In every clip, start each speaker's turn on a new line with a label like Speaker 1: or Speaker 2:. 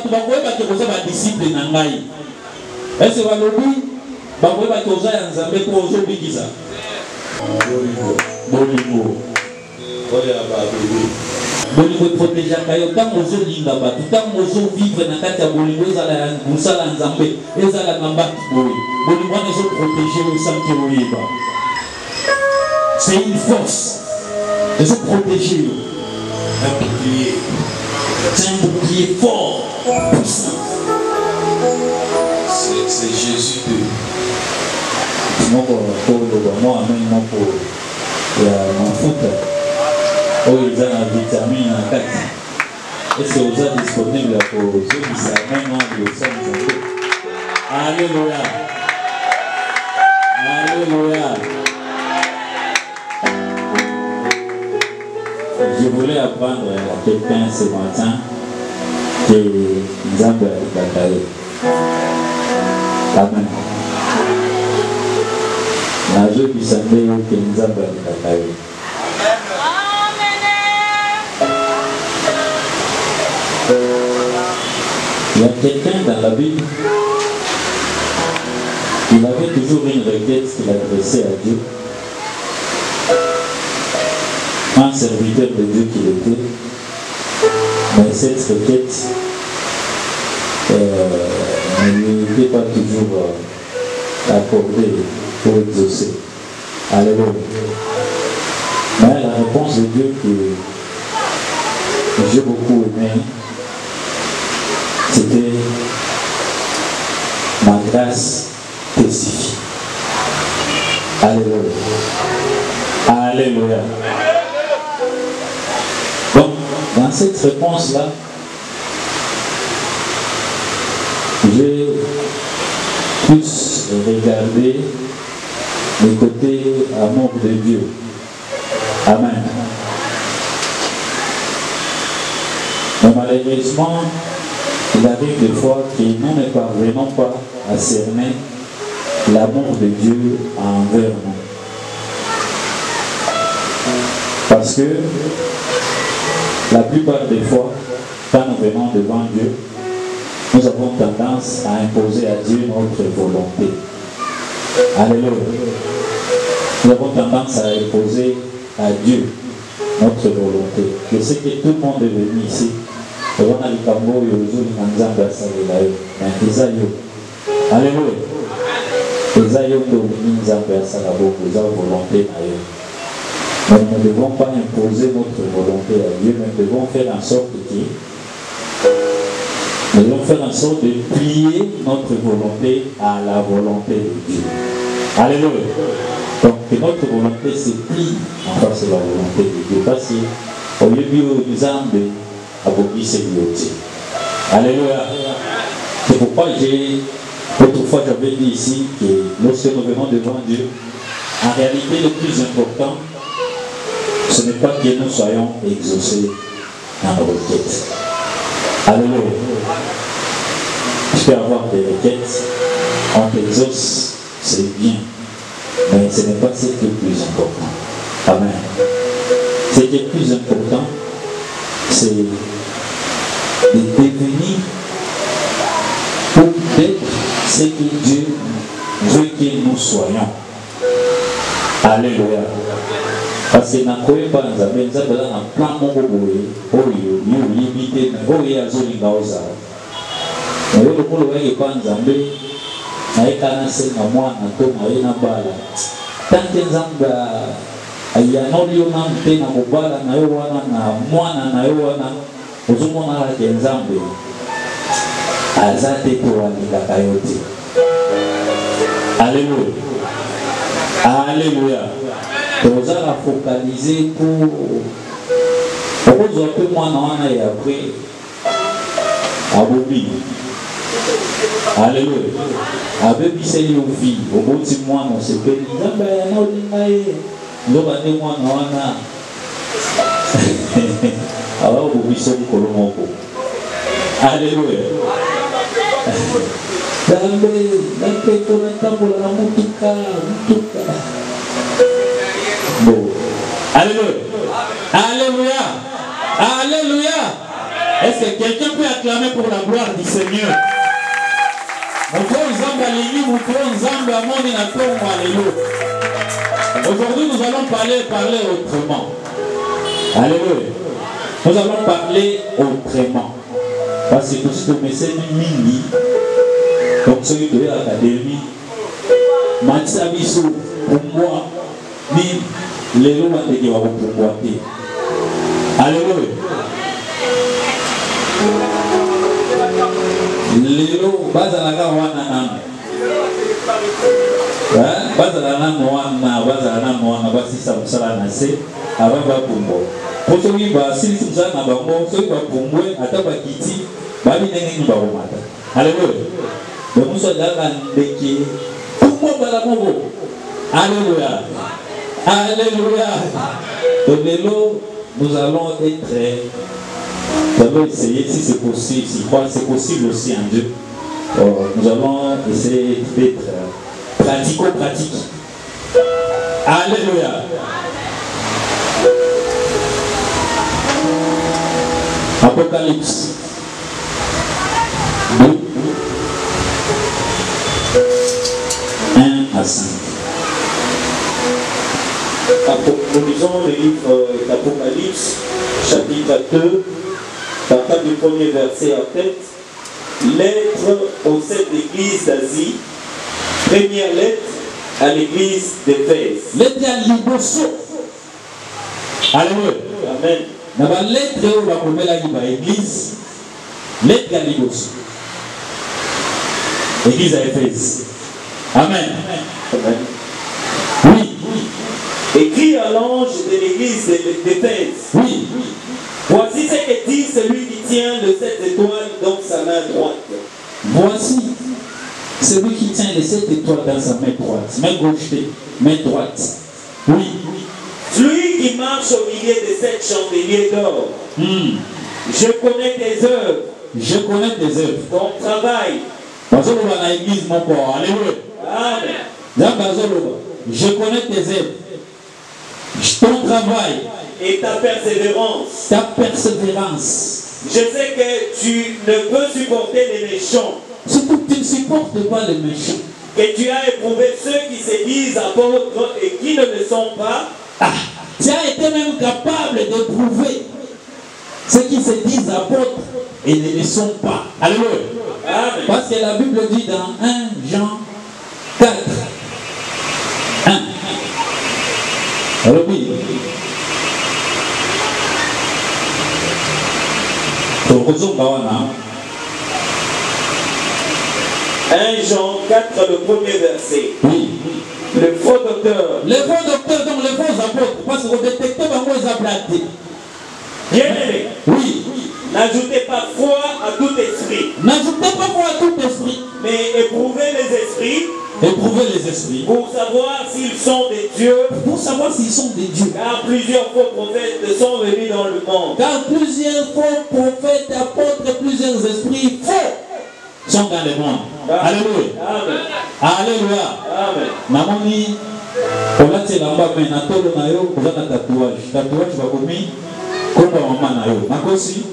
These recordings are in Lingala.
Speaker 1: bato bakoyeba ke koza badisiple na ngai ese balobi bakoyeba ke oza ya nzambe po ozobikisa bolingo bolingo eprotegeaka yo ntango ozolinga bato ntango ozovivre na kati ya bolingo ezala ya mosala ya nzambe ezala na mbati boye bolingo wana ezoprotege yo esanki oyeba c'est une force ezoprotege yo un bouclier. C'est un bouclier fort, puissant.
Speaker 2: C'est Jésus de
Speaker 1: moi, pour la mafuta. Oh, ils ont la vitamine en 4. Est-ce que vous êtes disponible pour ceux qui savent maintenant le sang de Dieu? Alléluia. Alléluia. Je voulais apprendre à quelqu'un ce matin que Nzambe alikakaye. Amen. Nazo bisande yo que Nzambe alikakaye. Il y a quelqu'un dans la Bible, il avait toujours une requête qu'il adressait à Dieu. Un serviteur de Dieu qu'il était, mais cette requête ne lui était pas toujours accordée pour exaucer. Alléluia. Mais la réponse de Dieu que j'ai beaucoup aimé, c'était ma grâce te suffit. Alléluia. Alléluia. Donc, dans cette réponse-là, j'ai plus regardé le côté amour de Dieu. Amen. Mais malheureusement, il arrive des fois que nous ne parvenons pas à cerner l'amour de Dieu envers nous. Parce que la plupart des fois, quand nous venons devant Dieu, nous avons tendance à imposer à Dieu notre volonté. Alléluia. Nous avons tendance à imposer à Dieu notre volonté. Je sais que tout le monde est venu ici. Alléluia. Mais nous ne devons pas imposer notre volonté à Dieu, mais nous devons faire en sorte de plier notre volonté à la volonté de Dieu. Alléluia. Donc que notre volonté se plie en face de la volonté de Dieu. Parce qu'au lieu de Nzambe, alléluia. C'est pourquoi autrefois j'avais dit ici que lorsque nous venons devant Dieu, en réalité le plus important, ce n'est pas que nous soyons exaucés dans nos requêtes. Alléluia. Tu peux avoir des requêtes, on t'exauce, c'est bien, mais ce n'est pas ce qui est le plus important. Amen. Ce qui est le plus important, c'est de devenir ou d'être ce que Dieu veut que nous soyons. Alléluia. Parce que dans le plan de Alléluia. Alléluia. Nous allons focaliser pour un peu moins et après à Bobby. Alléluia. Avec c'est une vie. Au bout de moi, on se fait alors Bobby sont Colombo. Alléluia. Bon. Alléluia. Alléluia. Alléluia. Est-ce que quelqu'un peut acclamer pour la gloire du Seigneur? Aujourd'hui, nous allons parler autrement. Alléluia. Nous allons parler autrement. Parce que tout ce que je sais, mini, comme celui de l'académie, Matsabiso, pour moi, ni les lois de Dieu pour moi. Alléluia. Lelo bazalaka wana nano bazalaka wana basisa mosala na se avant bapumbo po soki basilisi mosala na bango soki bapumbwe ata bakiti babi ndenge nini bakomata. Alléluia. Mosu azalaka ndeke pumbo bala moko. Alléluia. Alléluia. Donc lelo nous allons être, nous allons essayer, si c'est possible, si c'est possible aussi en Dieu, nous allons essayer d'être pratico-pratique. Alléluia. Apocalypse 2, 1 à 5.
Speaker 2: Nous lisons le livre d'Apocalypse, chapitre 2, partant du premier verset en tête. Lettre aux 7 églises d'Asie. Première lettre à l'église d'Éphèse.
Speaker 1: Lettre à Liboso. Alléluia.
Speaker 2: Amen.
Speaker 1: Dans la lettre où on va promets l'église, lettre à Liboso. Église à Éphèse. Amen.
Speaker 2: Amen.
Speaker 1: Oui.
Speaker 2: Écrit à l'ange de l'église d'Éphèse.
Speaker 1: Oui.
Speaker 2: Voici ce que dit celui qui tient le 7 étoiles dans sa main droite.
Speaker 1: Voici celui qui tient les 7 étoiles dans sa main droite. Main gauche, main droite. Oui.
Speaker 2: Celui qui marche au milieu des 7 chandeliers d'or. Je connais tes œuvres.
Speaker 1: Je connais tes œuvres.
Speaker 2: Ton travail.
Speaker 1: Alléluia.
Speaker 2: Amen.
Speaker 1: Je connais tes œuvres. Ton travail.
Speaker 2: Et ta persévérance.
Speaker 1: Ta persévérance.
Speaker 2: Je sais que tu ne peux supporter les méchants.
Speaker 1: Surtout que tu ne supportes pas les méchants.
Speaker 2: Que tu as éprouvé ceux qui se disent apôtres et qui ne le sont pas.
Speaker 1: Tu as été même capable d'éprouver ceux qui se disent apôtres et ne le sont pas. Alléluia.
Speaker 2: Amen.
Speaker 1: Parce que la Bible dit dans 1 Jean 4. 1. Alors oui.
Speaker 2: 1 Jean 4, le premier verset.
Speaker 1: Oui.
Speaker 2: Le faux docteur.
Speaker 1: Les faux docteurs, donc les faux apôtres, parce qu'on détecte pas où ils ont planté.
Speaker 2: Bien-aimé.
Speaker 1: Oui.
Speaker 2: N'ajoutez pas foi à tout esprit.
Speaker 1: N'ajoutez pas foi à tout esprit.
Speaker 2: Mais éprouvez les esprits.
Speaker 1: Éprouvez les esprits.
Speaker 2: Pour savoir s'ils sont des dieux.
Speaker 1: Pour savoir s'ils sont des dieux.
Speaker 2: Car plusieurs faux prophètes sont venus dans le monde.
Speaker 1: Car plusieurs faux prophètes, apôtres, plusieurs esprits faux sont dans le monde. Alléluia.
Speaker 2: Amen.
Speaker 1: Alléluia.
Speaker 2: Amen.
Speaker 1: Namoni, on a tiré en bas, mais na tolo na yo, on a un tatouage. Tatouage va commis, comme maman na yo. Nakosi,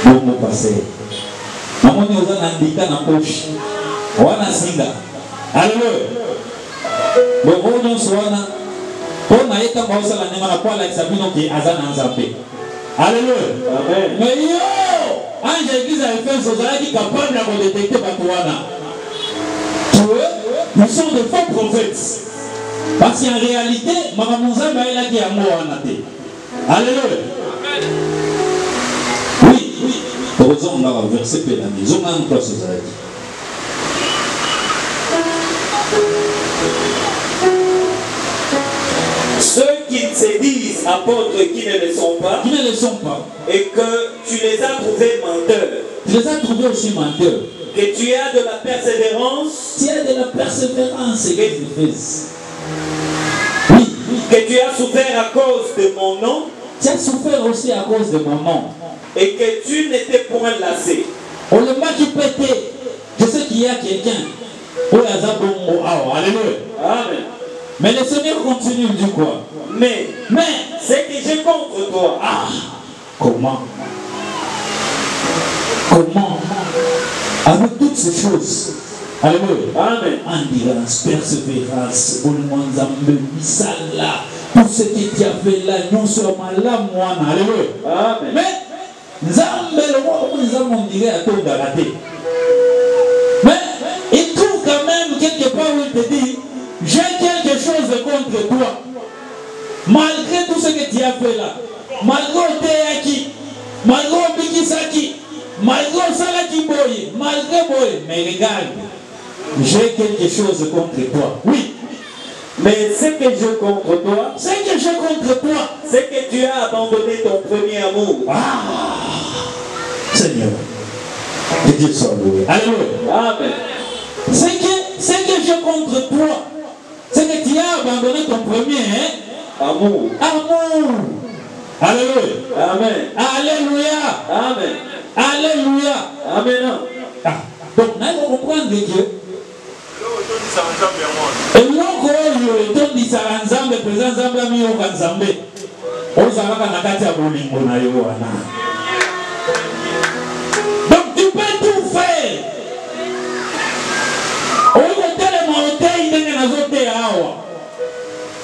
Speaker 1: bon mot passé. Namoni, on a un handicap na poche. On a un singa. Alléluia. Bon, on a un soana. On a été comme ça, la nema na quoi la sabino qui azan anzape. Alléluia.
Speaker 2: Amen.
Speaker 1: Mais yo, ange église à Éphèse, vous avez dit capable de détecter Batouana. Ils sont de faux prophètes. Parce qu'en réalité, Maman Zamba est là qui est à moi en athée. Alléluia. Oui, oui. Heureusement, on a versé la maison, on a un place aux aïeux.
Speaker 2: Ceux qui se disent apôtres et qui ne le sont pas.
Speaker 1: Qui ne le sont pas.
Speaker 2: Et que tu les as trouvés menteurs.
Speaker 1: Tu les as trouvés aussi menteurs.
Speaker 2: Que tu as de la persévérance.
Speaker 1: Tu as de la persévérance, Église. Oui.
Speaker 2: Que tu as souffert à cause de mon nom.
Speaker 1: Tu as souffert aussi à cause de mon nom.
Speaker 2: Et que tu n'étais point lassé.
Speaker 1: On le m'a qui pétait. Je sais qu'il y a quelqu'un. Alléluia.
Speaker 2: Amen.
Speaker 1: Mais le Seigneur continue, il dit quoi?
Speaker 2: Mais, ce que j'ai contre toi.
Speaker 1: Comment? Comment, avec toutes ces choses, alléluia,
Speaker 2: Amen.
Speaker 1: endurance, persévérance, tout ce que tu as fait là, nous sommes là, moi, alléluia.
Speaker 2: Amen.
Speaker 1: Mais, on dirait à ton garaté. Mais, il trouve quand même quelque part où il te dit, j'ai quelque chose contre toi. Malgré tout ce que tu as fait là, malgré Théaki, malgré Bikisaki, malgré Salaki Boy, malgré Boy, mais regarde, j'ai quelque chose contre toi. Oui.
Speaker 2: Mais ce que j'ai contre toi,
Speaker 1: c'est
Speaker 2: que tu as abandonné ton premier amour.
Speaker 1: Ah, Seigneur, que Dieu soit loué. Alléluia.
Speaker 2: Amen.
Speaker 1: C'est que j'ai contre toi, c'est que tu as abandonné ton premier
Speaker 2: amour.
Speaker 1: Alléluia.
Speaker 2: Amen.
Speaker 1: Alléluia.
Speaker 2: Amen.
Speaker 1: Alléluia.
Speaker 2: Amen.
Speaker 1: Ah, donc, nous allons comprendre que eloko oyo etondisaka nzambe mpenza nzambe amiyoka nzambe ozalaka na kati ya bolingo na yo wana. Donc tu peux tout faire oyo kotelema otei ndenge nazoteya awa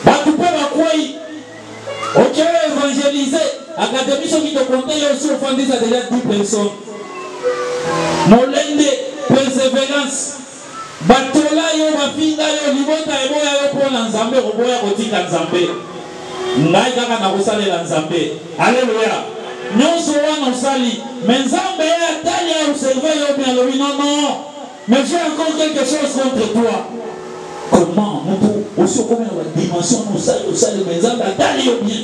Speaker 1: bato mpe bakwei okeye évangélize akademi soki tokonte yo osi ofandisa déjà 10 personnes molende persévérance batola yo bafinga yo libota eboya yo mpona nzambe koboya kotika nzambe ngai kaka na kosalela nzambe. Alléluia. Nyonso wana osali mais nzambe ye atali ya oserve yo bien alobi non mais j'ai encore quelque chose contre toi. Comment moto aussi okomi na badimension na osali mais nzambe atali yo bien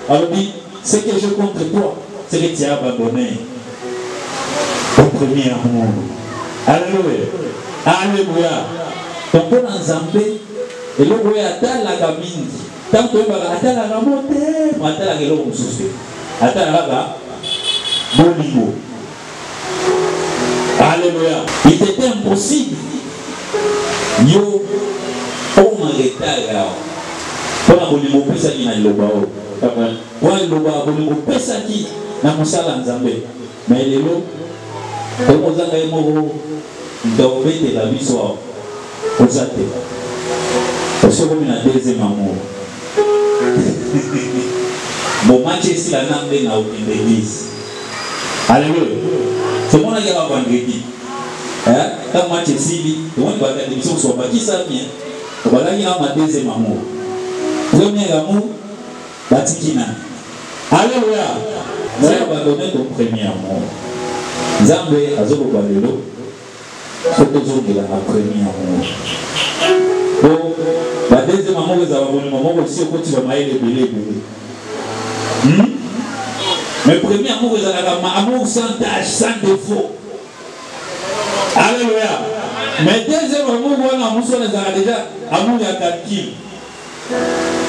Speaker 1: alobi ce que j'ai contre toi c'est que tu as abandonné au premier amour. Alléluia. Alléluia. Donc pour Nzambe, et le roi atalaka mingi. Tant que va atalaka mote, atalaka eloko mususu. Atalaka bolingo. Alléluia. Il était impossible. Yo on retard là. Pour la bolingo pesa ki na loba o. Pour loba bolingo pesa ki na musala Nzambe. Mais lelo comme ozanga yemo ndobete la biso ozate parce que comme na deuxième amour bon match ici la nambe na l'église. Alléluia. C'est mon aïe à vendredi quand match ici on va faire des missions sur bâti ça bien voilà il y a ma deuxième amour premier amour batikina. Alléluia. Tu as abandonné ton premier amour. Nzambe azoko balelo soto zongela na premier amour. Donc la deuxième amour les abandonnements aussi au côté de maïle belé. Mais premier amour les amour sans tâche, sans défaut. Alléluia. Mais deuxième amour voilà amour sont les déjà amour ya calcul.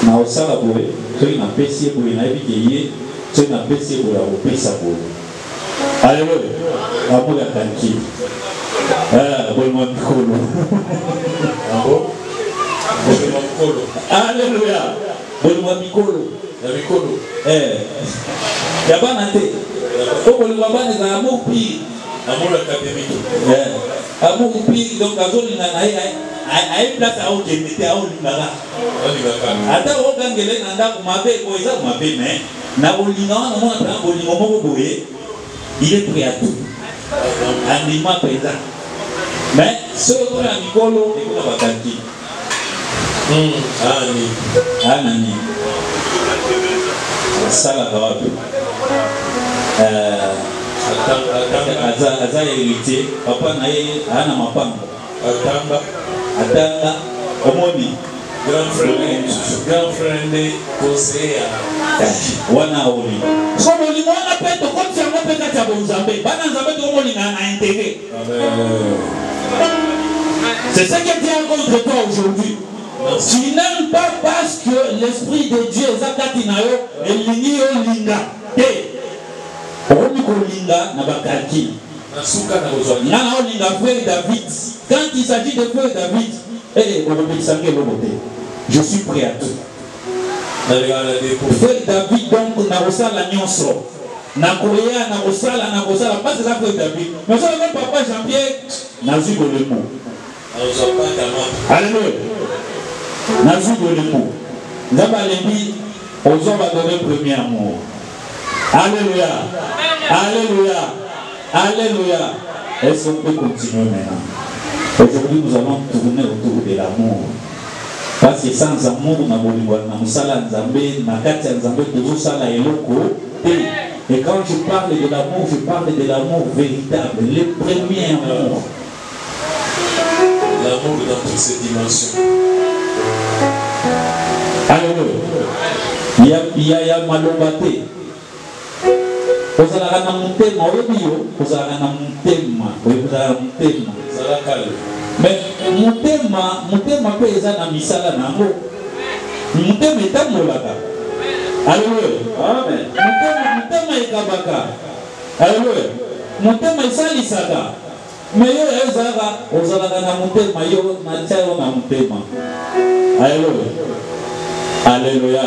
Speaker 1: Na osala boye, soki na pesi boye na ebikeye, soki na pesi boye au pesa boye. Alléluia. Amour ya calcul. Bonne mikolo. Alléluia. Bonne mikolo. La mikolo. Yabana te. Pour le baba les amour pire. Amour académique. Amour pire donc azoli na ai place à oje mete a olingaka. Ata okangele na ndako mabe ko eza mabe mais na olinga na mona na bolingo moko boye. Il est prêt à tout. Anima présent. Mais ce qu'on a Nicolo, c'est qu'on a Batanki. Anani. Ça la va. Aza héritier. Papa nae ana mapanga. Atanga. Omoni. Grand friend conseiller. Wana oli. Comme oli wana peto comme si on peut kati ya bonzambe. Bana nzambe to moli na intérêt. C'est ce que tu as contre toi aujourd'hui. Tu n'aimes pas parce que l'esprit de Dieu est zakatinayo et lini yo linga. Omi ko linga na bakaki. Nana o linga frère David. Quand il s'agit de frère David, je suis prêt à tout. Frère David donc na osala nyonso. na koya na kosala pas ça faut établir mais ça le papa Jean-Pierre nazu golemo alléluia nazu golemo nzamba lembi ozo va donner premier amour alléluia alléluia alléluia. Est-ce qu'on peut continuer maintenant? Aujourd'hui nous allons tourner autour de l'amour. Parce que sans amour, on a et quand je parle de l'amour, je parle de l'amour véritable, le premier amour.
Speaker 3: L'amour dans toutes ses dimensions.
Speaker 1: Alléluia. Il y a malobate. Mais mutema pe eza na misala nango mutema etamolaka alléluia amen mutema ekabaka alléluia mutema esalisaka mais yo ezaka ozalaka na mutema yo na tyayo na mutema alléluia alléluia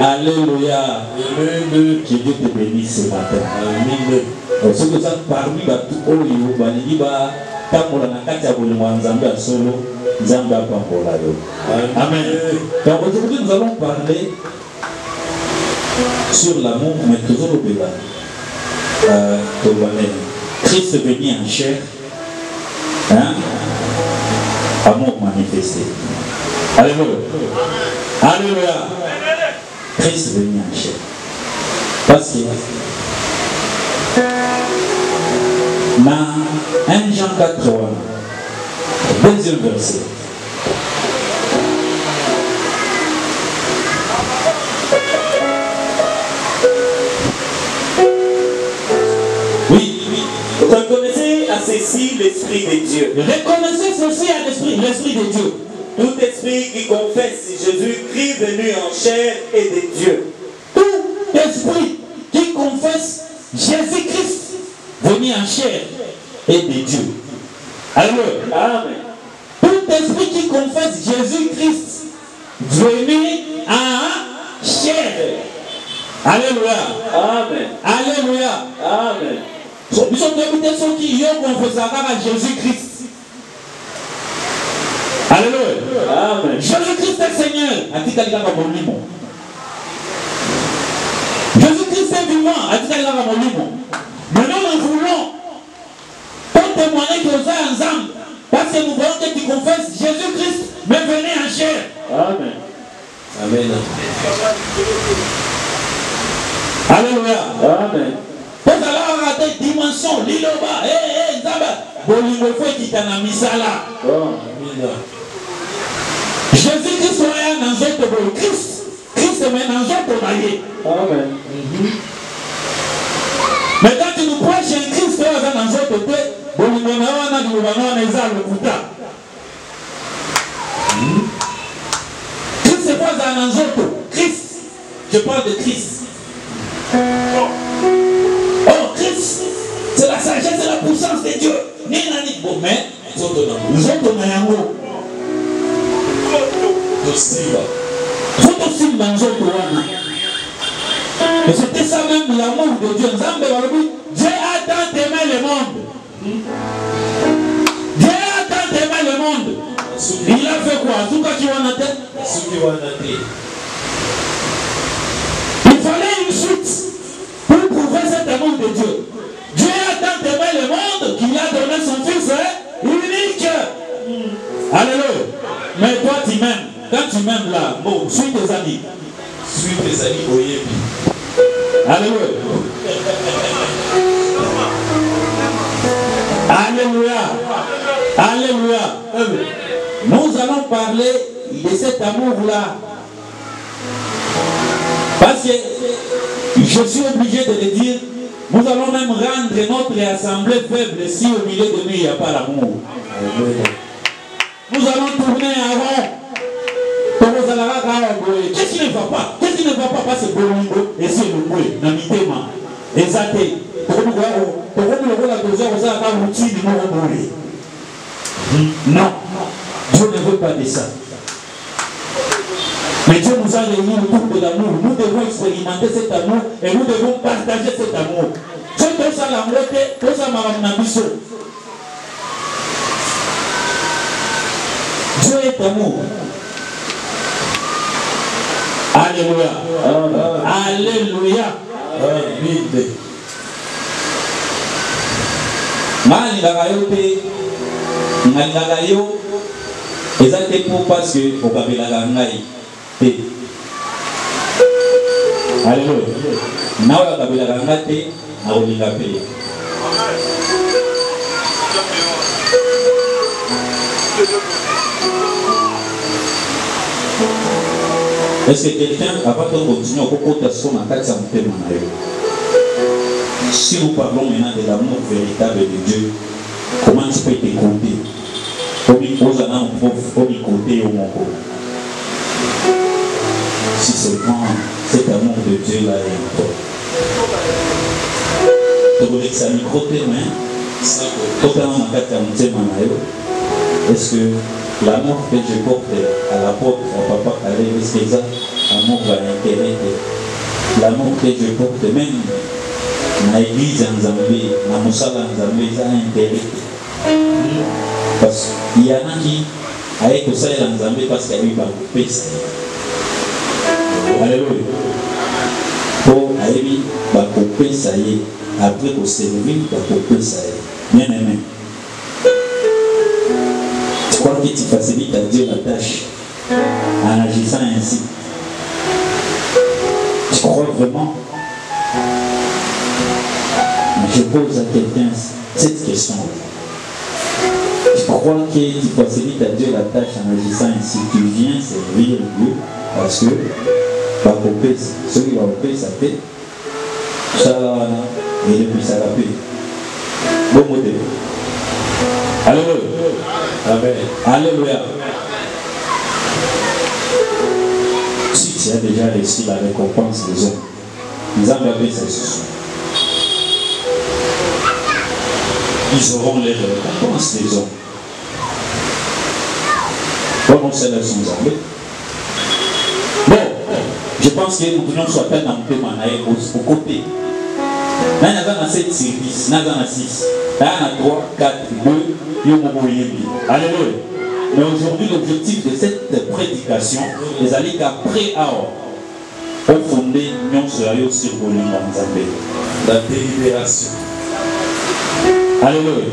Speaker 1: alléluia que Dieu te bénisse ce matin amen ce que ça parmi batu oyo balingi ba amen. Donc aujourd'hui nous allons parler sur l'amour, mais toujours au débat. Christ venu en chair, hein? Amour manifesté. Alléluia. Alléluia. Christ venu en chair. Parce que dans 1 Jean 4, deuxième verset.
Speaker 2: Oui. Reconnaissez à ceci l'Esprit de Dieu.
Speaker 1: Reconnaissez ceci à l'Esprit de Dieu.
Speaker 2: Tout esprit qui confesse Jésus-Christ venu en chair est de Dieu.
Speaker 1: Tout esprit qui confesse Jésus-Christ venu en chair et de Dieu. Alléluia.
Speaker 2: Amen.
Speaker 1: Tout esprit qui confesse Jésus-Christ venu en chair. Alléluia.
Speaker 2: Amen.
Speaker 1: Alléluia.
Speaker 2: Amen.
Speaker 1: Nous sommes invités ceux qui ont confessé à Jésus-Christ. Alléluia.
Speaker 2: Amen.
Speaker 1: Jésus-Christ est Seigneur. Jésus-Christ est vivant. Maintenant nous voulons témoigner que vous êtes ensemble parce que nous voulons que tu confesses Jésus-Christ mais venez en chair.
Speaker 2: Amen.
Speaker 3: Amen.
Speaker 1: Alléluia.
Speaker 2: Amen.
Speaker 1: Pour avoir des dimensions, l'iloba, Zaba, Bolingo fait qui t'a mis ça là. Jésus-Christ est dans notre Christ. Christ est dans notre marié.
Speaker 2: Amen.
Speaker 1: Mais quand tu nous prêches un Christ dans notre côté, Christ c'est pas dans notre Christ. Je parle de Christ. Oh Christ, c'est la sagesse et la puissance de Dieu. Mais nous autres et c'était ça même l'amour de Dieu. Dieu a tant aimé le monde. Dieu a tant aimé le monde. Il a fait quoi? Il fallait une suite pour prouver cet amour de Dieu. Dieu a tant aimé le monde qu'il a donné son fils unique. Alléluia. Mais toi tu m'aimes. Quand tu m'aimes là, bon, suis tes amis.
Speaker 3: Suis tes amis au Yébi.
Speaker 1: Alléluia. Alléluia. Alléluia. Nous allons parler de cet amour-là. Parce que je suis obligé de le dire, nous allons même rendre notre assemblée faible si au milieu de nous il n'y a pas l'amour. Nous allons tourner avant. Qu'est-ce qui ne va pas? Qu'est-ce qui ne va pas? Parce que Bolingo et c'est le moué, Namitema, Ezate, non, Dieu ne veut pas de ça. Mais Dieu nous a réunis autour de l'amour. Nous devons expérimenter cet amour et nous devons partager cet amour. Dieu est amour. Alléluia. Alléluia. Parce que alléluia. Est-ce que quelqu'un, avant de continuer, si nous parlons maintenant de l'amour véritable de Dieu, comment tu peux t'écouter? Si seulement cet amour de Dieu là est en toi. Est-ce que l'amour que je porte à l'apôtre, à Papa Calais, est-ce que ça, l'amour va intéresser? L'amour que je porte même dans l'église en Zambie, dans le Moussala en Zambie, ça intéresse. Parce qu'il y en a qui, avec tout ça, en Zambie, parce qu'il y a eu beaucoup de peste. Alléluia. Pour aller, beaucoup ça y est. Après, pour servir, beaucoup ça y est. Bien aimé. Tu crois que tu facilites à Dieu la tâche en agissant ainsi? Tu crois vraiment? Je pose à quelqu'un cette question. Tu crois que tu facilites à Dieu la tâche en agissant ainsi? Tu viens servir Dieu parce que ceux qui vont payer, ça paie. Ça et depuis ça va payer. Bon modèle. Alléluia. Amen. Alléluia. Si tu as déjà reçu la récompense des hommes, ils en avaient ça. Ils auront les récompenses des hommes. Comment c'est la son armée? Bon, je pense que nous devons soit peine dans le au côté. Là, il y a 7 services, il y a 6, là, il y a 3, 4, 2, alléluia. Mais aujourd'hui, l'objectif de cette prédication, les alliés qu'après ont fondé l'union sur la délibération. Alléluia.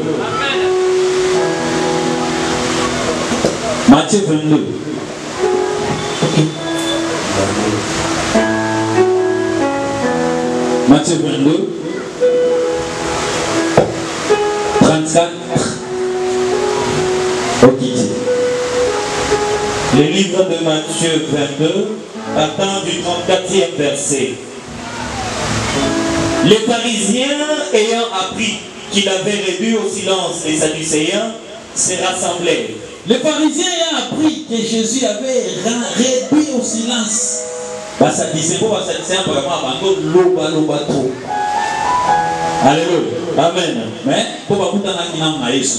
Speaker 1: Matthieu 22. Matthieu 22, 34. Ok.
Speaker 2: Le livre de Matthieu 22, partant du 34e verset. Les pharisiens, ayant appris qu'il avait réduit au silence les Sadducéens, se rassemblèrent.
Speaker 1: Les pharisiens ayant appris que Jésus avait réduit au silence. Alléluia. Amen. Mais pour pas coûter na kina na Yesu.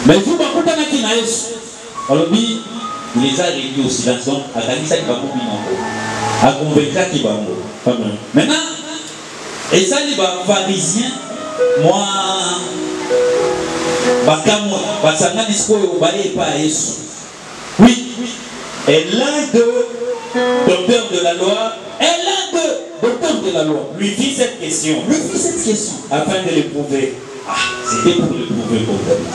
Speaker 1: Mais vous pas coûter na kina Yesu. Alors il les a réduits au silence. Donc à la mission qui va couper non. À convaincre qui va mourir. Amen. Maintenant et ça les pharisiens moi bakamo basanga discours au baye pas Yesu. Oui.
Speaker 2: Et l'un d'eux, docteur de la loi, lui fit cette question. Afin de l'éprouver.
Speaker 1: C'était pour l'éprouver comme David.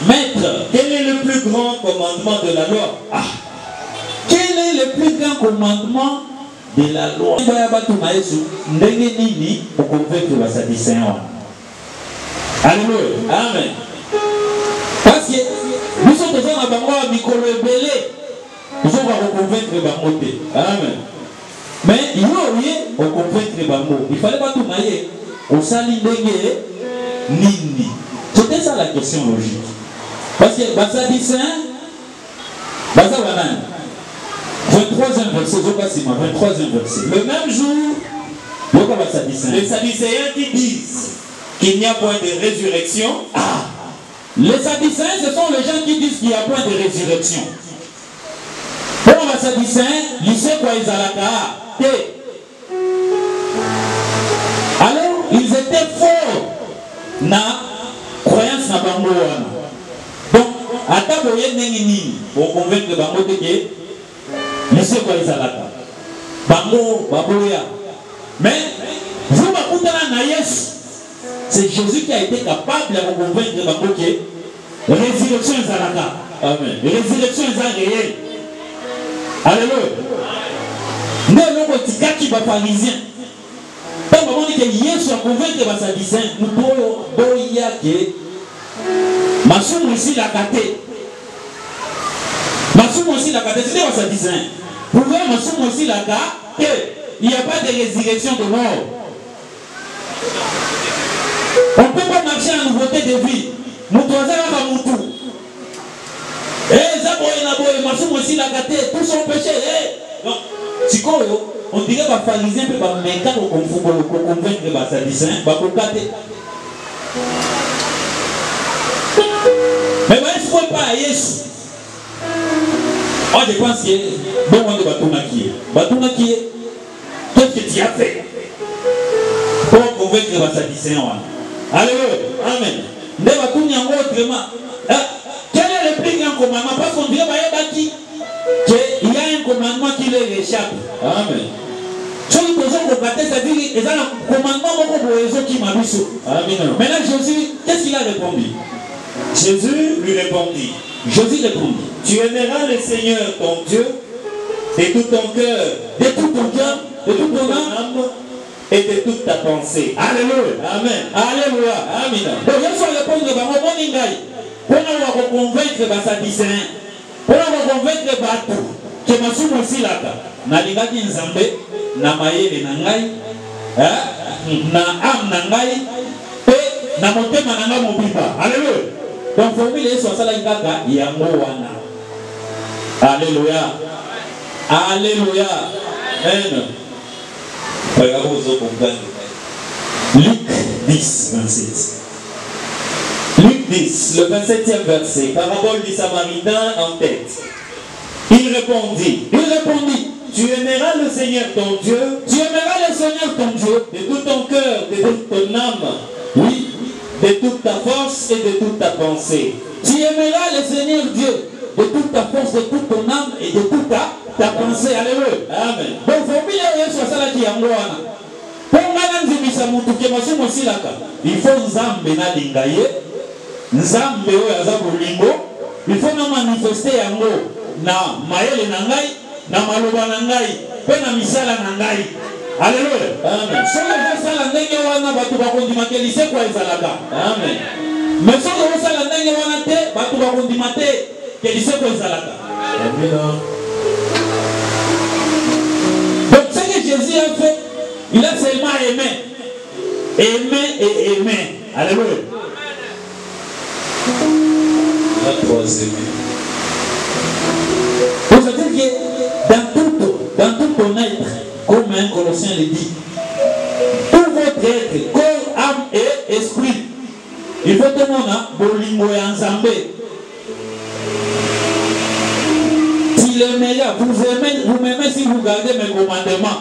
Speaker 2: Maître, quel est le plus grand commandement de la loi?
Speaker 1: Quel est le plus grand commandement de la loi? Alléluia. Amen. Parce que nous sommes dans un bango à micro rebelle. Nous sommes à convaincre bango. Amen. Mais il y a au convaincre bango. Il fallait pas tout mailler. On s'aligne nini. C'était ça la question logique. Parce que Basadicin, 23e verset, 23e verset.
Speaker 2: Le même jour, les Sadducéens qui disent qu'il n'y a point de résurrection.
Speaker 1: Les Sadducéens, ce sont les gens qui disent qu'il n'y a point de résurrection. Pour les Sadducéens, lycée quoi ils allaient. Alors, ils étaient forts na croyance na bango wana. Donc, à ta boye nengini, pour convaincre bango que lycée quoi ils allaient. Bango, baboya. Mais, vous m'appelez na Yesu. C'est Jésus qui a été capable de convaincre bango que résurrection est alaka. Amen. Résurrection est réelle. Alléluia. Nous avons dit que les pharisiens, quand on dit que Jésus a convaincu les Sadducéens, nous pouvons dire que Massoum aussi l'a gâté. Massoum aussi l'a gâté. C'est les Sadducéens. Pourquoi Massoum aussi l'a gâté? Il n'y a pas de résurrection de mort. On ne peut pas marcher en nouveauté de vie. Nous devons avoir mon tour. Massoum aussi l'a gâté. Tout son péché. Donc, si on dirait que les pharisiens peuvent convaincre les Sadducéens, ils peuvent gâter. Mais il ne faut pas à Yesu. Moi, je pense que bon, on est qui est. Qu'est-ce que tu as fait pour convaincre les Sadducéens? Alléluia. Amen. Ne va tout n'y avoir autrement. Quel est le plus grand commandement? Parce qu'on dirait qu'il y a un commandement qui leur échappe. Amen. Ce qui peut c'est-à-dire qu'il y a un commandement qui m'a mis. Amen. Maintenant, Jésus, qu'est-ce qu'il a répondu?
Speaker 2: Jésus lui répondit.
Speaker 1: Jésus répondit.
Speaker 2: Tu aimeras le Seigneur ton Dieu de tout ton cœur,
Speaker 1: de tout ton cœur, de toute ton âme
Speaker 2: et de toute ta pensée.
Speaker 1: Alléluia.
Speaker 2: Amen.
Speaker 1: Alléluia. Amen. Donc, Jésus répondre pour nous convaincre les Sadducéens, pour nous convaincre les bateaux, que Massoum aussi là, Nalingaki Nzambe, na mayele na ngai, na âme na ngai, et na motema na ngai mobimba. Alléluia. Donc, formule est sur ça là, il y a Moana. Alléluia. Alléluia. Amen. Luc 10, 27.
Speaker 2: Luc 10, le 27e verset, parabole du Samaritain en tête. Il répondit, tu aimeras le Seigneur ton Dieu, de tout ton cœur, de toute ton âme,
Speaker 1: oui,
Speaker 2: de toute ta force et de toute ta pensée.
Speaker 1: Tu aimeras le Seigneur Dieu de toute ta force, de toute ton âme et de toute ta pensée. Alléluia. Amen. Donc, il faut Nzambe na lingaye, Nzambe oyo aza bolingo, il faut na manifester yango na mayele na ngai, na maloba na ngai, pe na misala na ngai. Alléluia. Amen. Soki osala ndenge wana bato bakondima ke lise kwa ezalaka. Amen. Mais soki osala ndenge wana te bato bakondima te ke lise kwa ezalaka. Amen. Donc ce que Jésus a fait, il a seulement aimé. Aimer et aimer. Alléluia.
Speaker 3: La troisième.
Speaker 1: Pour se dire que dans tout ton être, comme un Colossien le dit, tout votre être, corps, âme et esprit, il faut que nous bolingo et ensemble. Tu l'aimeras, vous m'aimez si vous gardez mes commandements.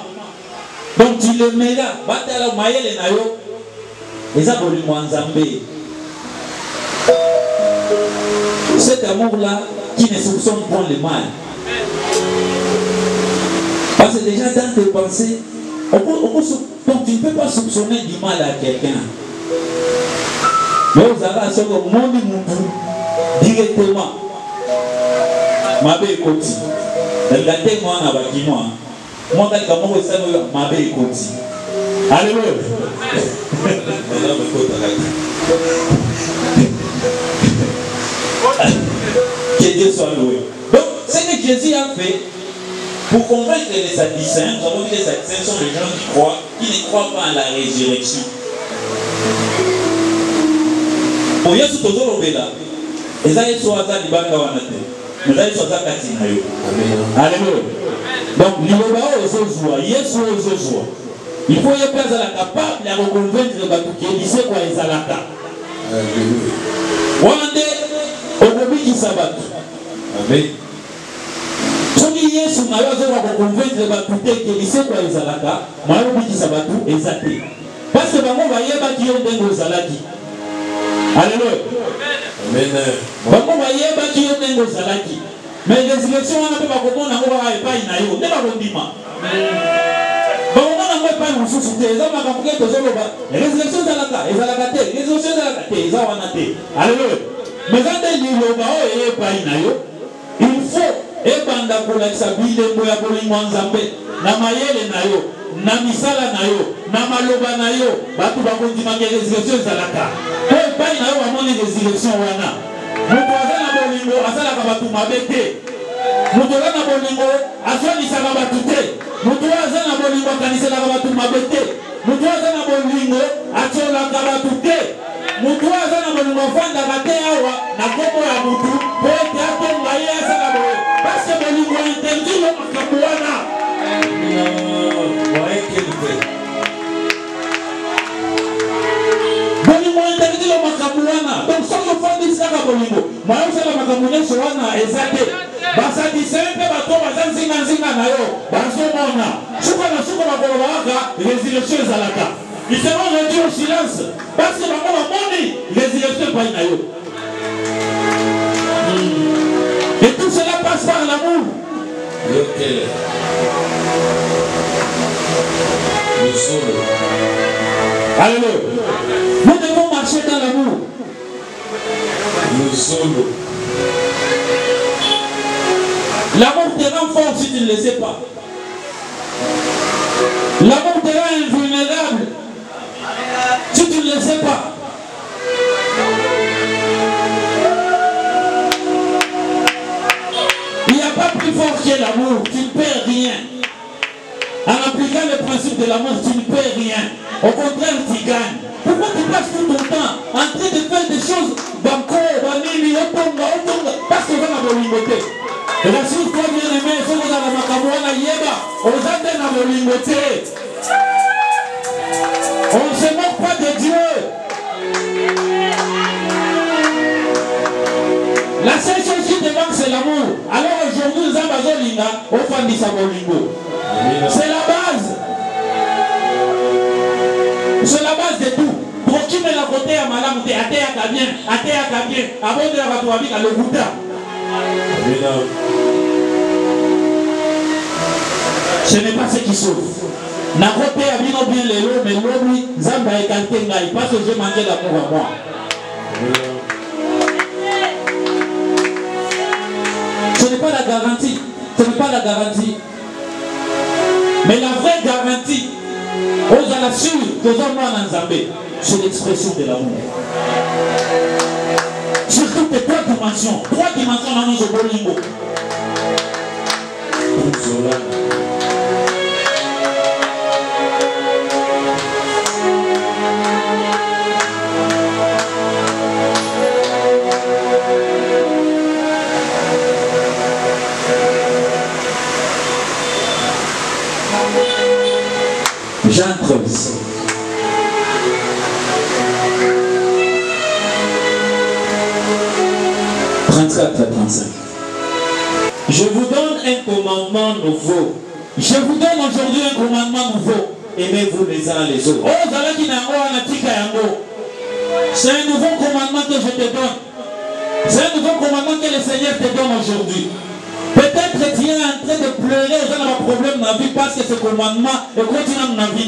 Speaker 1: Donc tu l'aimeras, batala mayele na yo, eza bolingo ensemble. Cet amour-là qui ne soupçonne point le mal. Parce que déjà dans tes pensées, donc tu ne peux pas soupçonner du mal à quelqu'un. Mais vous avez à ce moment directement. Mabe ekoti. Regardez moi na bakimo. Moi quand comment vous savez mabe ekoti. Alléluia. Que Dieu soit loué. Donc, ce que Jésus a fait pour convaincre les Sadducéens, nous avons dit que les Sadducéens sont les gens qui ne croient pas à la résurrection. Pour Yesu toujours au Béla, les aïeux sont à Libaka Wanate, les aïeux sont à Katinayo. Alléluia. Donc, l'Iloba aux Ozua, Yesu aux Ozua. Il faut y être capable de reconvaincre les Batouki, il sait quoi les Alaka. Alléluia. Ogobi qui s'abat. Amen. Soki Yesu na yo azoka koconvaincre bato te ke lisekwa ezalaka mayobikisa bato eza te parce que bango bayebaki yo ndenge ozalaki. Alléluia. Bango bayebaki yo ndenge ozalaki mais résurrection wana mpe bakomona yango baka epai na yo nde bakondima bakomona yango epai mosusu te eza makambo ke tozoloba résurrection ezalaka te résurrection ezalaka te eza wana te. Alléluia. mais eza nde liloba oyo eye epai na yo il faut ebanda kolakisa bilembo ya bolingo ya Nzambe na mayele na yo na misala na yo na maloba na yo bato bakondimaka résurrection ezalaka po epai na yo bamoni résurrection wana moto aza na bolingo asalaka bato mabe te moto aza na bolingo aswanisaka bato te moto aza na bolingo akaniselaka bato mabe te moto aza na bolingo atiolaka bato te moto aza na bolingo afandaka te awa na kombo ya motu po ete atonga ye asala boye parce que bolingo interdit yo makambo wana. Bolingo interdit yo makambo wana donc soki ofandisaka bolingo moya osala makambo nyonso wana eza te basadise mpe bato baza nzinga na yo bazomona suka na suka bakoloba kaka résurrection ezalaka. Ils seront réduits au silence parce que bango bamoni résurrection epai na yo. Et tout cela passe par l'amour. Alléluia. Nous devons marcher dans l'amour. L'amour te rend fort si tu ne le sais pas. L'amour te rend invulnérable si tu ne le sais pas. Il n'y a pas plus fort que l'amour. Tu ne perds rien. En appliquant le principe de l'amour, tu ne perds rien. Au contraire, tu gagnes. Pourquoi tu passes tout ton temps en train de faire des choses banco, banini, otonga, parce que vous avez la bolingoté. Rassure-toi bien aimé, il faut que vous avez la makamouana yeba, aux antennes la bolingoté. On ne se moque pas de Dieu. La seule chose qui te manque, c'est l'amour. Alors aujourd'hui, nous avons besoin au Fandisa Bolingo. C'est la base. C'est la base de tout. Pour qui met la côté à Malam, à terre à bien, avant de la batouabik à le Bouddha. Ce n'est pas ce qui sauve. Na côté à bien les lots, mais l'homme, Zamba et Kantengaï, parce que j'ai mangé l'amour à moi. Ce n'est pas la garantie. Ce n'est pas la garantie. Mais la vraie garantie, aux alassures que nous avons en Zambé, c'est l'expression de l'amour. Surtout les trois dimensions dans nos bolingo. Jean 13. Je vous donne un commandement nouveau. Je vous donne aujourd'hui un commandement nouveau. Aimez-vous les uns les autres. C'est un nouveau commandement que je te donne. C'est un nouveau commandement que le Seigneur te donne aujourd'hui. Peut-être que tu es en train de pleurer, vous avez un problème dans la vie parce que ce commandement est continue dans la vie.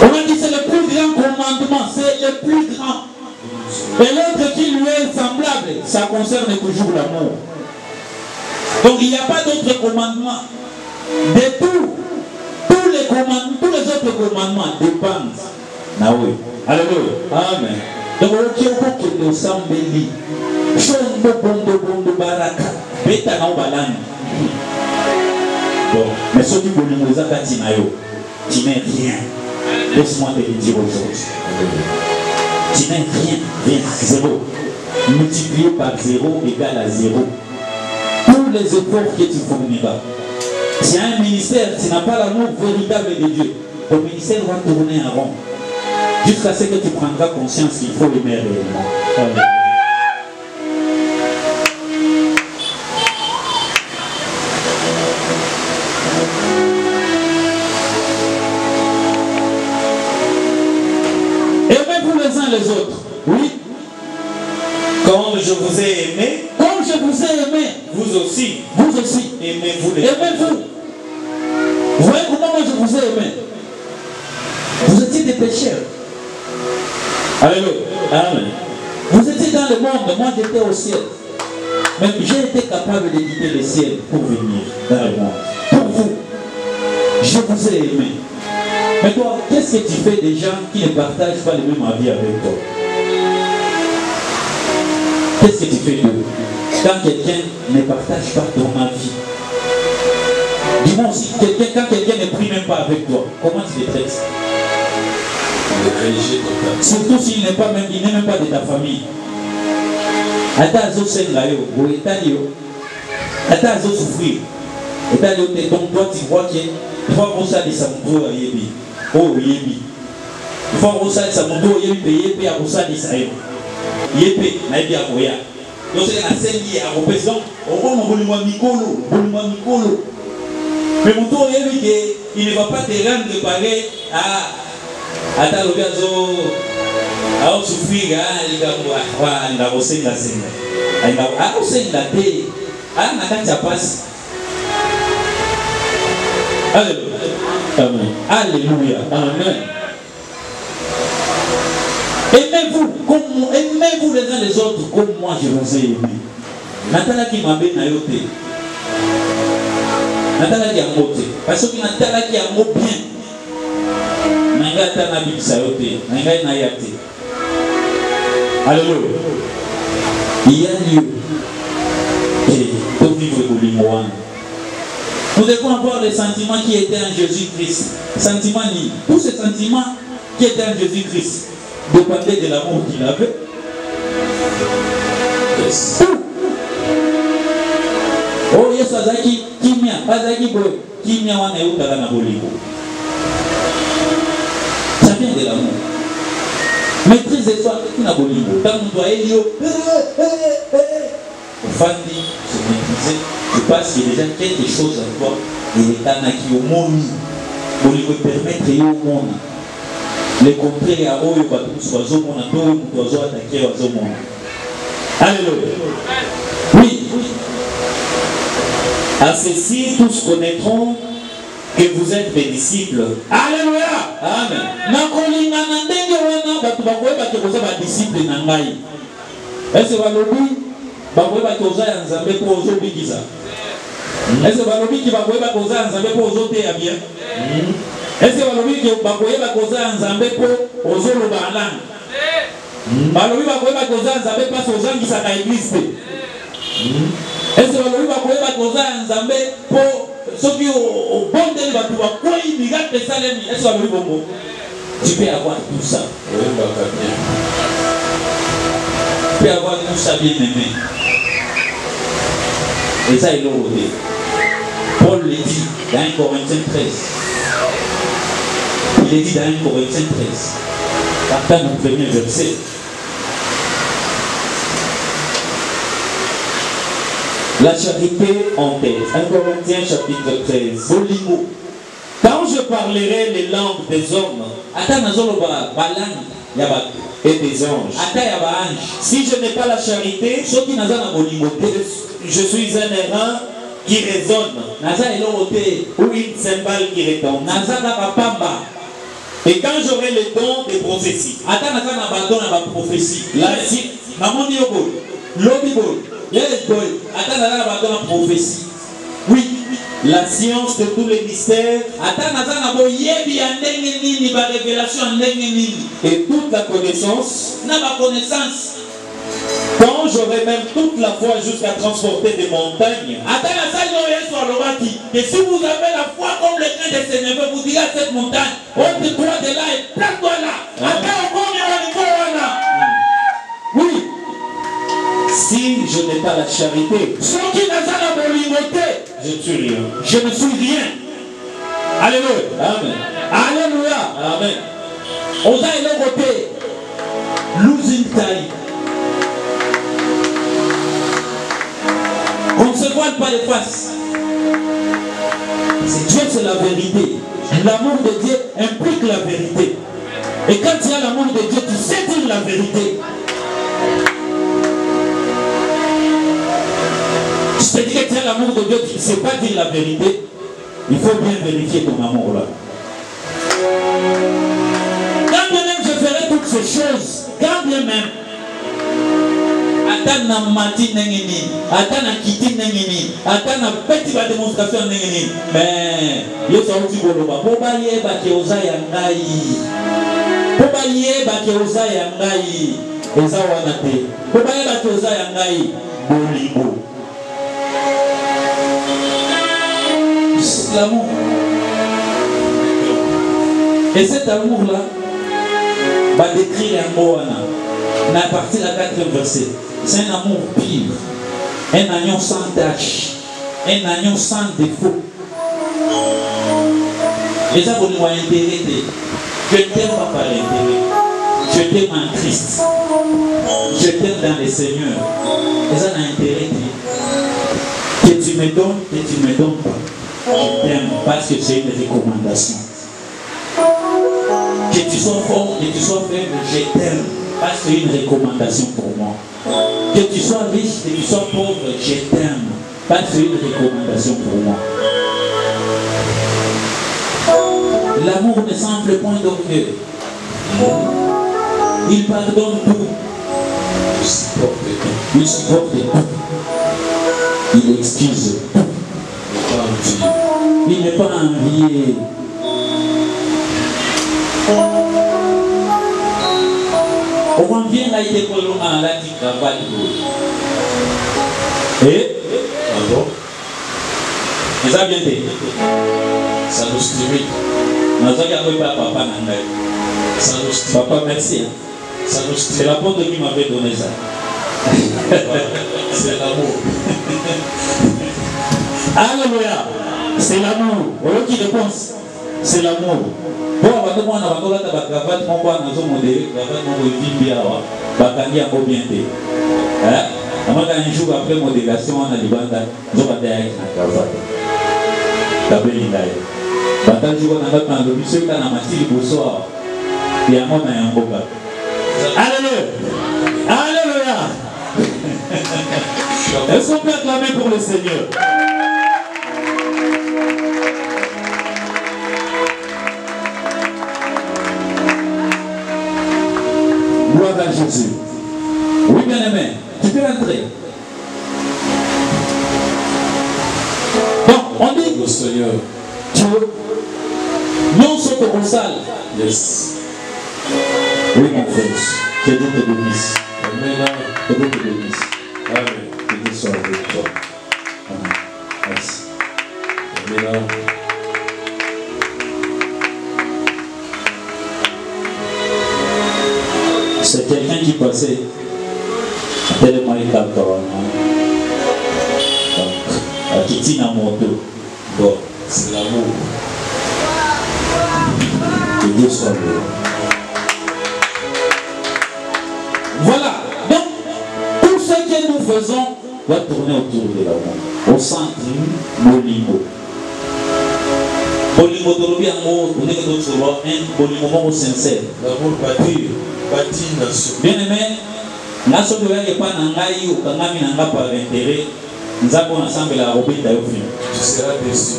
Speaker 1: On a dit c'est le plus grand commandement, c'est le plus grand. Et l'autre qui lui est semblable, ça concerne toujours l'amour. Donc il n'y a pas d'autre commandement. De tous les commandements, tous les autres commandements dépendent. Alléluia. Amen. Donc on dit que nous sommes bénis. Bon, mais ce qui vous nous a dit, tu n'es rien. Laisse-moi te le dire aujourd'hui. Tu n'es rien, zéro. Multiplié par 0 égale à 0. Tous les efforts que tu fourniras. Tu as un ministère, tu n'as pas l'amour véritable de Dieu. Ton ministère va tourner en rond. Jusqu'à ce que tu prendras conscience qu'il faut l'aimer réellement.
Speaker 2: vous ai aimé,
Speaker 1: comme je vous ai aimé,
Speaker 2: vous aussi, aimez-vous les uns.
Speaker 1: aimez-vous. Vous voyez comment moi je vous ai aimé? Vous étiez des pécheurs. Alléluia. Amen. Vous étiez dans le monde, moi j'étais au ciel. Mais j'ai été capable de quitter le ciel pour venir dans le monde. Pour vous, je vous ai aimé. Mais toi, qu'est-ce que tu fais des gens qui ne partagent pas le même avis avec toi? Qu'est-ce que tu fais d'eux quand quelqu'un ne partage pas ton avis? Dis-moi aussi, quand quelqu'un ne prie même pas avec toi, comment tu les traites? Surtout s'il n'est même pas de ta famille. Ata azo senga yo, ou etali yo. Ata azo souffrir. Etali yo te donc toi tu vois que toi on ça de sa moto yebi. Oh yebi. Il faut on ça de sa moto yebi à ça de sa yo. Yebi na yebi akoya. Donc c'est la sengi à représentant on voit mon bolimo mikolo. Mais moto yebi que il ne va pas te rendre pareil à ata lobiazo. Alors souffrir nga kosenga akosenga te na kati ya pasi. Alléluia. Amen. Alléluia. Amen. Aimez-vous les uns les autres comme moi je vous ai aimé. Natalaki mabe na yo te. Natalaki yango te. Parce que natalaki yango bien. Nanga tana bikisa yo te. Nanga na ya te. Alléluia. Il y a lieu pour vivre pour l'imoine. Nous devons avoir les sentiments qui étaient en Jésus-Christ. Sentiments ni. Tous ces sentiments qui étaient en Jésus-Christ dépendaient de l'amour qu'il avait. Yes. Oh, yes, azaki kimia, azaki boy, kimia wana eutaka na bolingo. Ça vient de l'amour. Maîtrise-toi qui n'a bolingo. Quand on doit élire, Fandi, se maîtriser, je pense qu'il y a déjà quelque chose en toi. Et les canaki au monde, pour lui permettre au monde. Les contraires à eux, ils vont attaquer au monde. Alléluia. Oui.
Speaker 2: À ceci, tous connaîtront que vous êtes mes disciples.
Speaker 1: Alléluia.
Speaker 2: Amen.
Speaker 1: Est-ce que balobi bakoyeba koza ya nzambe po ozobikisa? Est-ce que balobi ki bakoyeba koza ya nzambe po ozoteya bien? Est-ce que balobi ki bakoyeba koza ya nzambe po ozoloba langue? Balobi bakoyeba koza ya nzambe parce ozangisaka église te? Est-ce que balobi bakoyeba koza ya nzambe po soki obondeli bato bakwei miracle esalemi? Est-ce que balobi bongo? Tu peux avoir tout ça. Tu peux avoir tout ça bien aimé. Et ça, il l'a rodé. Paul le dit dans 1 Corinthiens 13. Il est dit dans 1 Corinthiens 13. Partant du premier verset.
Speaker 2: La charité en tête. 1 Corinthiens chapitre 13.
Speaker 1: Bolimo.
Speaker 2: Quand je parlerai les langues des hommes et des anges, si je n'ai pas la charité, je suis un airain qui résonne ou une cymbale qui retombe. Et quand j'aurai le don de prophétie, oui, la science de tous les mystères et toute la connaissance, quand j'aurai même toute la foi jusqu'à transporter des montagnes,
Speaker 1: et si vous avez la foi comme le train de Sénégal, vous direz à cette montagne, ôte-toi de là et place-toi là. Oui.
Speaker 2: Si je n'ai pas la charité, je ne suis rien.
Speaker 1: Je ne suis rien. Alléluia.
Speaker 2: Amen.
Speaker 1: Alléluia.
Speaker 2: Amen.
Speaker 1: Osa est le côté. Losing time. On ne se voile pas les faces. C'est Dieu, c'est la vérité. L'amour de Dieu implique la vérité. Et quand tu as l'amour de Dieu, tu sais dire la vérité. te dis que tu as l'amour de Dieu, tu ne sais pas dire la vérité, il faut bien vérifier ton amour là. Quand bien même je ferai toutes ces choses, quand bien même, attends na mati nengeni, attends na kiti nengeni, attends na petit ba démonstration nengeni, mais yo ça uti boloba, po ba ye ba ke oza ya ngai, po ba ye ba ke oza ya ngai, eza wana te, po ba ye ba ke oza ya ngai, bolibo. C'est l'amour. Et cet amour-là va décrire un mot à partir de la 4e verset. C'est un amour pur, un agneau sans tache, un agneau sans défaut. Les gens vont nous intérêter. Je t'aime pas par l'intérêt. Je t'aime en Christ. Je t'aime dans le Seigneur. Les gens ont intérêt. Que tu me donnes, que tu ne me donnes pas. Je t'aime parce que c'est une recommandation. Que tu sois fort, que tu sois faible, je t'aime parce que c'est une recommandation pour moi. Que tu sois riche, que tu sois pauvre, je t'aime parce que c'est une recommandation pour moi. L'amour ne semble point d'orgueil. Il pardonne tout. Il supporte tout. Il excuse tout. Il n'est pas envié. On revient à l'idée pour l'homme à la cravate. Et
Speaker 3: pardon,
Speaker 1: ils ont bien dit.
Speaker 3: ça nous stimule.
Speaker 1: Nous avons pas papa Nandai.
Speaker 3: Ça nous stimule.
Speaker 1: Papa, merci.
Speaker 3: Ça nous
Speaker 1: C'est
Speaker 3: stimule.
Speaker 1: l'apôtre qui m'avait donné ça.
Speaker 3: C'est l'amour.
Speaker 1: Alléluia. C'est l'amour. Voilà qui réponse. C'est l'amour. Bon, on va demander à la cravate, mon père, nous avons modéré, cravate, mon bien, bakangi a bien été. Un jour après modération, on a dit, nous avons dit avec la cravate. Tabelingaï. Batal jour, on a dit, le monsieur qui a mati le soir, il y a un homme et un boga. Alléluia. Alléluia. Est-ce qu'on peut acclamer pour le Seigneur? Gloire à Jésus. Oui, bien aimé, tu peux entrer. Donc, on dit
Speaker 3: Le Seigneur.
Speaker 1: Dieu, non ce que salle.
Speaker 3: Yes.
Speaker 1: Oui, mon frère, que Dieu te bénisse.
Speaker 3: Amen.
Speaker 1: Que Dieu te bénisse.
Speaker 3: Amen.
Speaker 1: Que Dieu soit avec toi. Amen. Merci.
Speaker 3: Amen.
Speaker 1: C'est quelqu'un qui passait tellement il t'a à quitter la moto.
Speaker 3: Bon, c'est l'amour.
Speaker 1: Que Dieu soit avec toi. Voilà. Donc, tout ce que nous faisons doit tourner autour de l'amour. Au centre, Bolimo. Bolimo, Tolobi, Amour, on est que d'autres souvent, un Bolimo sincère.
Speaker 3: L'amour bâti nation.
Speaker 1: Bien aimé, n'a pas de pas n'angaï ou kangami n'anga par intérêt, nous avons ensemble la robite d'ailleurs.
Speaker 3: Tu seras déçu.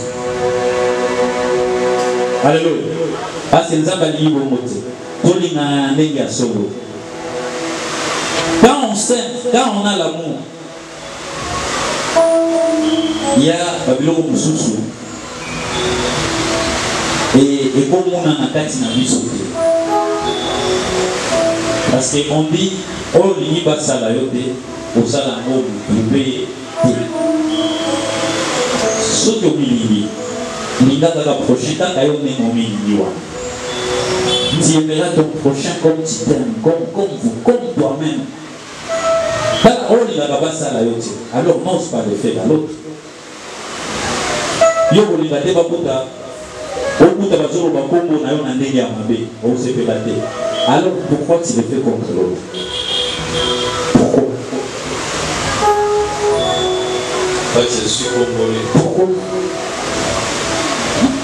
Speaker 1: Alléluia. Parce que nous avons dit bon mot. Tout le monde n'est solo. Quand on s'aime, quand on a l'amour, il y a Babylone Moussoussou. Et comme on a un kati na bisoté. Parce qu'on dit, oh, l'ini basa la yote, au salamo, vous payez. Ce que vous l'ini, l'ina da prochain, t'as eu un moment l'iniwa. Tu aimeras ton prochain comme tu t'aimes, comme toi-même. Quand on l'ina basa la yote, alors n'ose pas le faire à l'autre. Yo, l'ina deba puta. Okuta bazoro bakombo na yo na ndenge ya mabe osepela te. Alors pourquoi tu le fais contre l'autre? Pourquoi?
Speaker 3: Je suis congolais.
Speaker 1: Pourquoi?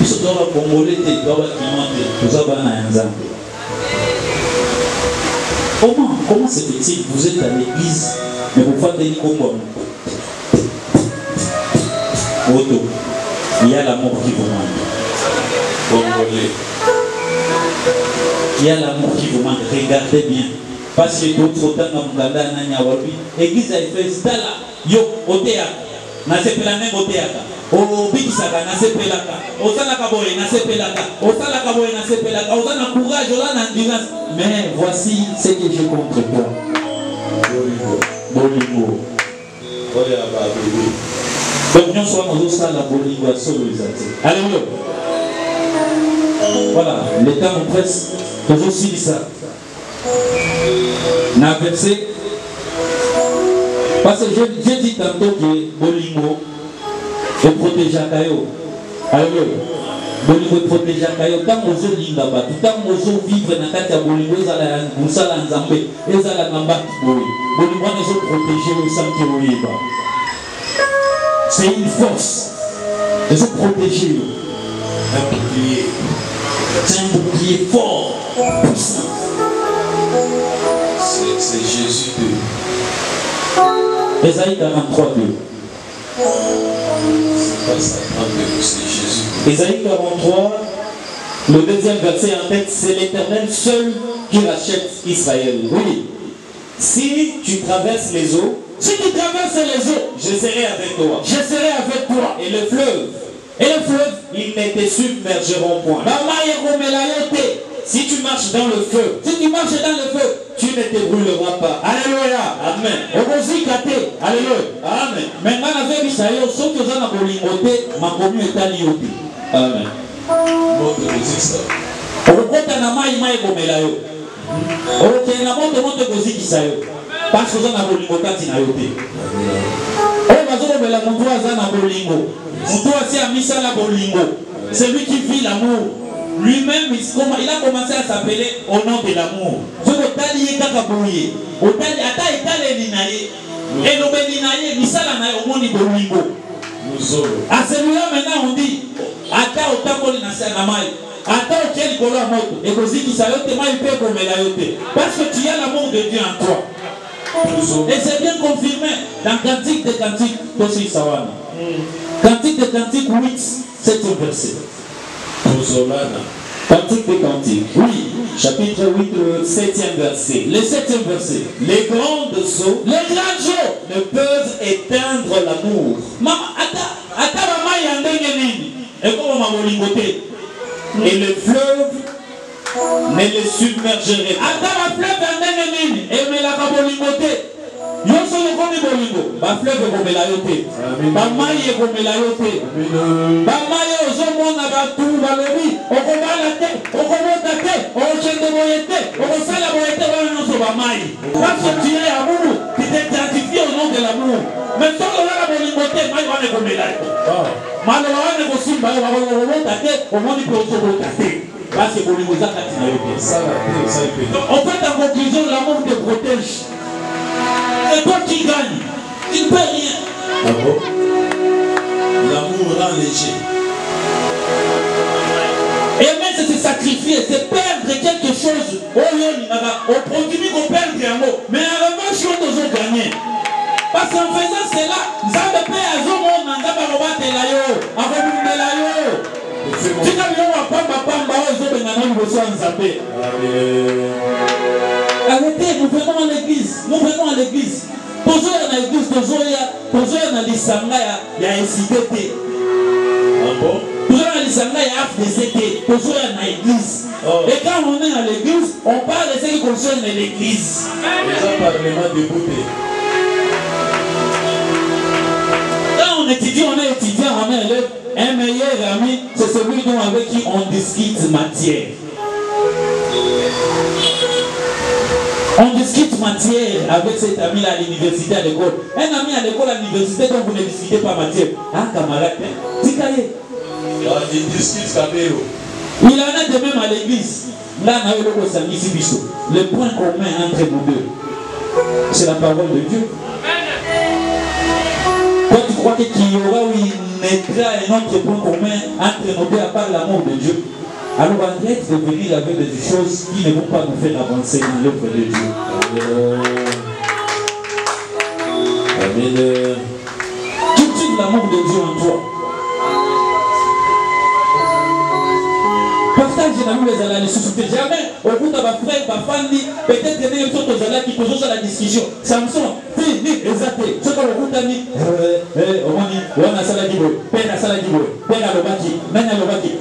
Speaker 1: Ils sont dans la congolais, ils doivent alimenter, tout ça va na nzambe. Comment se fait-il? Vous êtes à l'église, mais vous faites des combats. Auto. Il y a l'amour qui vous manque.
Speaker 3: Congolais.
Speaker 1: Il y a l'amour qui vous manque. Regardez bien. Parce que d'autres temps, l'église a fait Stala. Yo, Oteaka. Nasepelane Oteaka. O Bikisaka, Nasepelaka. Osalaka Boye, Nasepelaka. Osalaka Boye, Nasepelaka. Osana courage, Osana endurance. Mais voici ce que j'ai contre toi. Bolingo. Donc, nous sommes dans la Bolingo à Soloisate. Alléluia. Voilà, le temps nous presse. Toujours si ça. Na verset. Parce que j'ai dit tantôt que Bolingo est protégé à Kayo. Alléluia. Bolingo est protégé à Kayo. Quand nous sommes linga batu, quand nous sommes vivre dans la Bolingo, ils allaient en Zambé, ils allaient en Zambé. Bolingo nous sommes protégés sans qu'il y ait. C'est une force. Ils sont protégés.
Speaker 3: Un bouclier.
Speaker 1: C'est un bouclier fort, puissant.
Speaker 3: C'est Jésus de.
Speaker 1: Ésaïe 43, 2.
Speaker 3: C'est pas ça, 32, c'est Jésus.
Speaker 2: Ésaïe 43, le deuxième verset en tête, c'est l'Éternel seul qui rachète Israël. Oui. Si tu traverses les eaux, je serai avec toi. Et le fleuve, ils ne te submergeront point. Si tu marches dans le feu, tu ne te brûleras pas.
Speaker 1: Alléluia.
Speaker 2: Amen.
Speaker 1: Alléluia.
Speaker 2: Amen.
Speaker 1: Maintenant, avec Israël, ceux qui ont la bolingoté, ma commune est alliée.
Speaker 2: Amen.
Speaker 3: Montre les ça.
Speaker 1: Okota na mai mai komela yo. Okena na moto moto kozikisa yo. Parce que za na bolingo kati na yo te. Oyo bazobela mutu aza na bolingo. Mutu asi amisa la bolingo. C'est lui qui vit l'amour. Lui-même, il a commencé à s'appeler au nom de l'amour. Je veux t'allier kakaboye. Otali ata etale linaye. Et l'obé linaye misala na yo moni bolingo. À celui-là maintenant on dit ata otakoli na sana mai. Attends, quel color moto et vous dites qu'il s'arrête, il peut comme la yoté. Parce que tu as l'amour de Dieu en toi. Et c'est bien confirmé dans Cantique des Cantiques, aussi Sawana. Cantique des Cantiques 8, 7e verset.
Speaker 2: Cantique des Cantiques, oui, chapitre 8, le 7e verset.
Speaker 1: Le 7e verset.
Speaker 2: Les grandes eaux ne peuvent éteindre l'amour. Et le fleuve ne le submergerait pas.
Speaker 1: Parce que tu es amour, tu t'identifies au nom de l'amour. Mais sans la bolingoté, moi je vais me en fait, en conclusion, l'amour te protège. Et toi qui gagne, tu ne peux rien.
Speaker 3: Ah bon? L'amour rend léger.
Speaker 1: Et même c'est se sacrifier, c'est perdre quelque chose. Au produit qu'on perd un mot. Mais en revanche, on doit gagner. Parce qu'en faisant cela, nous avons payé à Zomo, nous avons robaté la yo, à remuner la yo. Tu n'as pas pamba, ils ont besoin de zapper. Arrêtez, nous venons à l'église. Nous venons à l'église. Toujours à l'église, toujours à l'Isanga, il y a incité.
Speaker 3: Ah bon?
Speaker 1: Toujours à l'Isanga, il y a FDCT. Toujours à l'église. Et quand on est à l'église, on parle de ce qui concerne l'église.
Speaker 3: Les parlement de beauté.
Speaker 1: On étudie, on est étudiant, on est élève. Un meilleur ami, c'est celui avec qui on discute matière. On discute matière avec cet ami à l'université, à l'école. Un ami à l'école, à l'université, dont vous ne discutez pas matière. Ah, camarade, Tikaye.
Speaker 3: Il discute Kabelo.
Speaker 1: Il en a de même à l'église. Là, le point commun entre nous deux, c'est la parole de Dieu. Toi, tu crois qu'il y aura ou il naîtra un autre point commun entre nos deux à part l'amour de Dieu? Alors arrête de venir avec des choses qui ne vont pas nous faire avancer dans l'œuvre de Dieu.
Speaker 3: Amen.
Speaker 1: Cultive l'amour de Dieu en toi. message na nous les ala les sous-souter jamais au bout de ma frère ma famille peut-être que les autres ala qui posent la discussion Samson fini exacté ce que le bout d'ami au moins on a sala dibo pena sala dibo pena lobaki nanya lobaki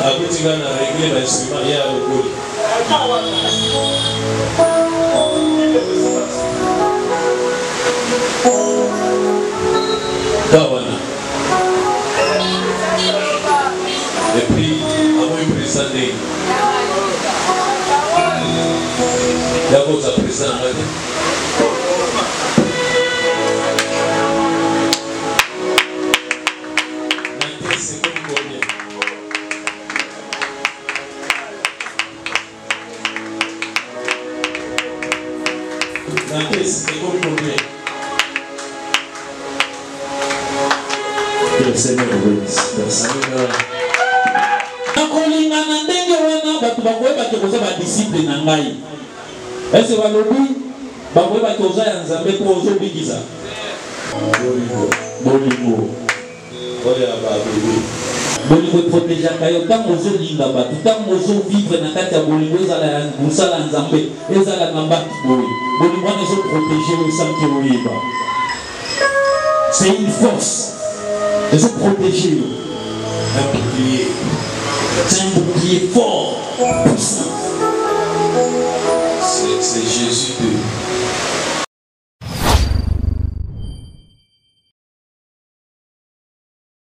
Speaker 3: akuti kana régler l'instrument ya lokoli Dawana. Et puis, avant de présenter, d'abord, ça présente. C'est comme combien? C'est comme combien?
Speaker 1: Que le Seigneur bénisse. Merci. Nakolingana ndenge wana bato bakoyeba ke koza badisiple na ngai ese balobi bakoyeba ke oza ya nzambe po ozobikisa bolingo bolingo eprotegeaka yo ntango ozolinga bato ntango ozovivre na kati ya bolingo ezala ya mosala ya nzambe ezala na bato boye bolingo wana ezoprotege yo esanki oyeba c'est une force ezoprotege yo
Speaker 3: Un bouclier.
Speaker 1: c'est un bouclier fort puissant
Speaker 3: C'est Jésus de